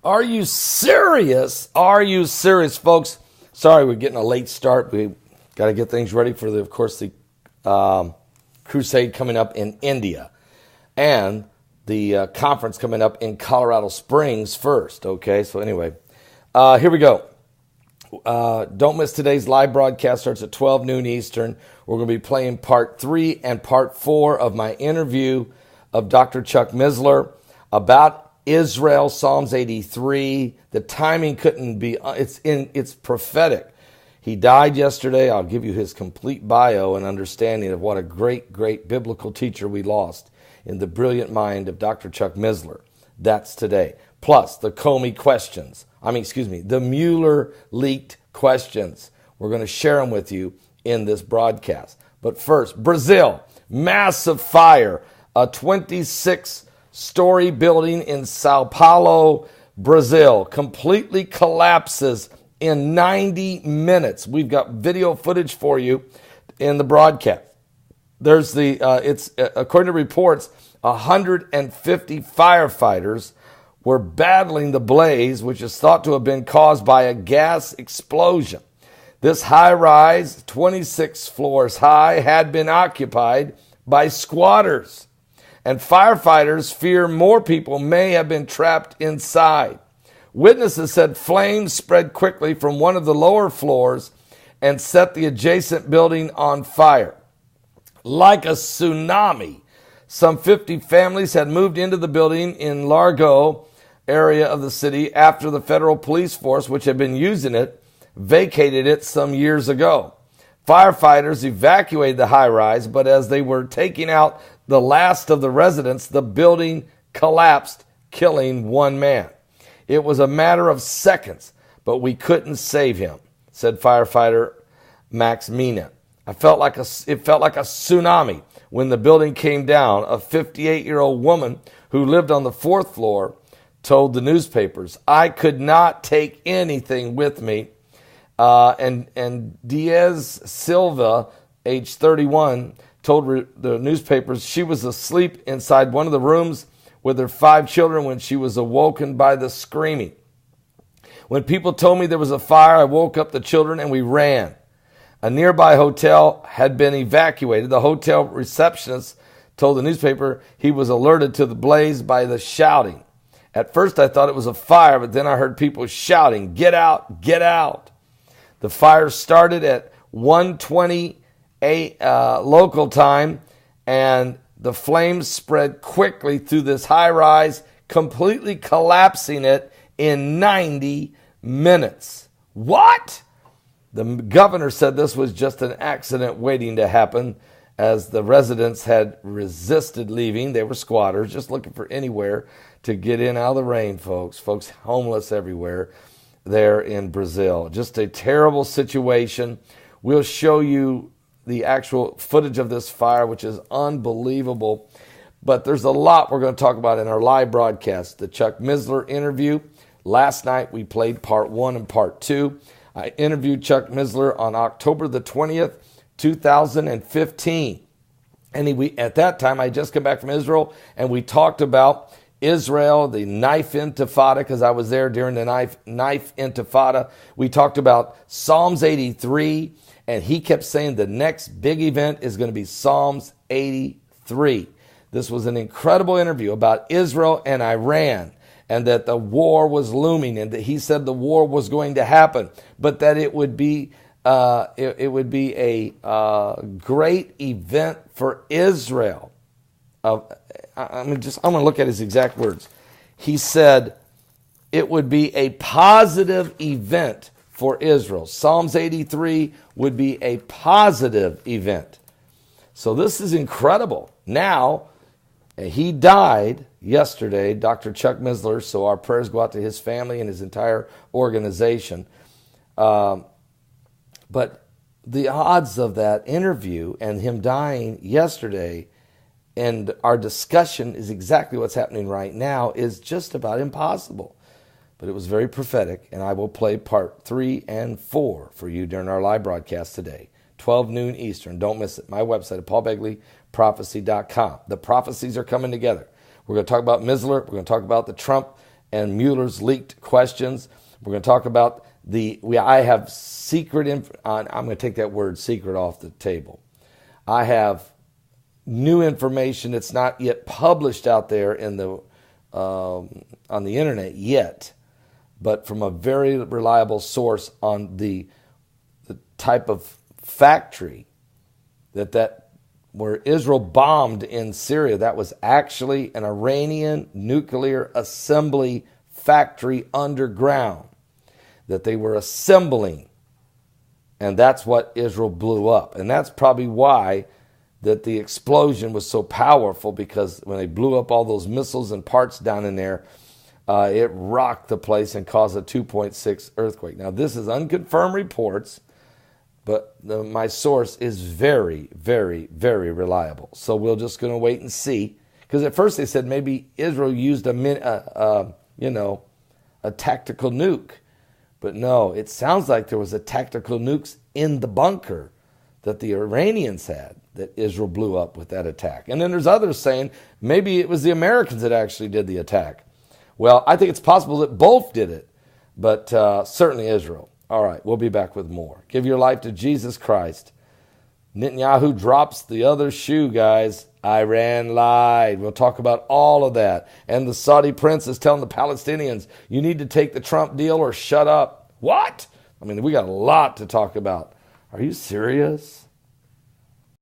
Are you serious? Are you serious, folks? Sorry, we're getting a late start. We got to get things ready for, of course, the crusade coming up in India and the conference coming up in Colorado Springs first. Okay, so anyway, here we go. Don't miss today's live broadcast. Starts at 12 noon Eastern. We're going to be playing part 3 and part 4 of my interview of Dr. Chuck Missler about Israel, Psalms 83. The timing couldn't be, it's prophetic. He died yesterday. I'll give you his complete bio and understanding of what a great, great biblical teacher we lost in the brilliant mind of Dr. Chuck Missler. That's today. Plus the the Mueller leaked questions. We're going to share them with you in this broadcast. But first, Brazil, massive fire, a 26-story building in Sao Paulo, Brazil, completely collapses in 90 minutes. We've got video footage for you in the broadcast. There's it's according to reports, 150 firefighters were battling the blaze, which is thought to have been caused by a gas explosion. This high-rise, 26 floors high, had been occupied by squatters, and firefighters fear more people may have been trapped inside. Witnesses said flames spread quickly from one of the lower floors and set the adjacent building on fire. Like a tsunami, some 50 families had moved into the building in Largo area of the city after the federal police force, which had been using it, vacated it some years ago. Firefighters evacuated the high-rise, but as they were taking out the last of the residents, the building collapsed, killing one man. It was a matter of seconds, but we couldn't save him, said firefighter Max Mina. It felt like a tsunami when the building came down. A 58-year-old woman who lived on the 4th floor told the newspapers, "I could not take anything with me." And Diaz Silva, age 31, told the newspapers she was asleep inside one of the rooms with her 5 children when she was awoken by the screaming. "When people told me there was a fire, I woke up the children and we ran." A nearby hotel had been evacuated. The hotel receptionist told the newspaper he was alerted to the blaze by the shouting. "At first I thought it was a fire, but then I heard people shouting, 'Get out, get out.'" The fire started at 1:20 local time, and the flames spread quickly through this high-rise, completely collapsing it in 90 minutes. What? The governor said this was just an accident waiting to happen, as the residents had resisted leaving. They were squatters, just looking for anywhere to get in out of the rain, folks. Folks homeless everywhere there in Brazil. Just a terrible situation. We'll show you the actual footage of this fire, which is unbelievable. But there's a lot we're going to talk about in our live broadcast. The Chuck Missler interview. Last night we played part 1 and part 2. I interviewed Chuck Missler on October the 20th, 2015. And at that time, I just come back from Israel, and we talked about Israel, the knife intifada, because I was there during the knife intifada. We talked about Psalms 83, and he kept saying the next big event is going to be Psalms 83. This was an incredible interview about Israel and Iran, and that the war was looming, and that he said the war was going to happen, but that it would be a great event for Israel. I'm going to look at his exact words. He said it would be a positive event for Israel. Psalms 83 would be a positive event. So this is incredible. Now, he died yesterday, Dr. Chuck Missler, so our prayers go out to his family and his entire organization. But the odds of that interview and him dying yesterday and our discussion is exactly what's happening right now is just about impossible. But it was very prophetic, and I will play part 3 and 4 for you during our live broadcast today, 12 noon Eastern. Don't miss it. My website at paulbegleyprophecy.com. The prophecies are coming together. We're going to talk about Missler. We're going to talk about the Trump and Mueller's leaked questions. We're going to talk about I have secret, I'm going to take that word secret off the table. I have new information that's not yet published out there in on the internet yet, but from a very reliable source on the type of factory that where Israel bombed in Syria, that was actually an Iranian nuclear assembly factory underground that they were assembling. And that's what Israel blew up. And that's probably why that the explosion was so powerful, because when they blew up all those missiles and parts down in there, it rocked the place and caused a 2.6 earthquake. Now, this is unconfirmed reports, but my source is very, very, very reliable. So we're just going to wait and see. Because at first they said maybe Israel used a tactical nuke. But no, it sounds like there was a tactical nukes in the bunker that the Iranians had that Israel blew up with that attack. And then there's others saying maybe it was the Americans that actually did the attack. Well, I think it's possible that both did it, but certainly Israel. All right, we'll be back with more. Give your life to Jesus Christ. Netanyahu drops the other shoe, guys. Iran lied. We'll talk about all of that. And the Saudi prince is telling the Palestinians, you need to take the Trump deal or shut up. What? I mean, we got a lot to talk about. Are you serious?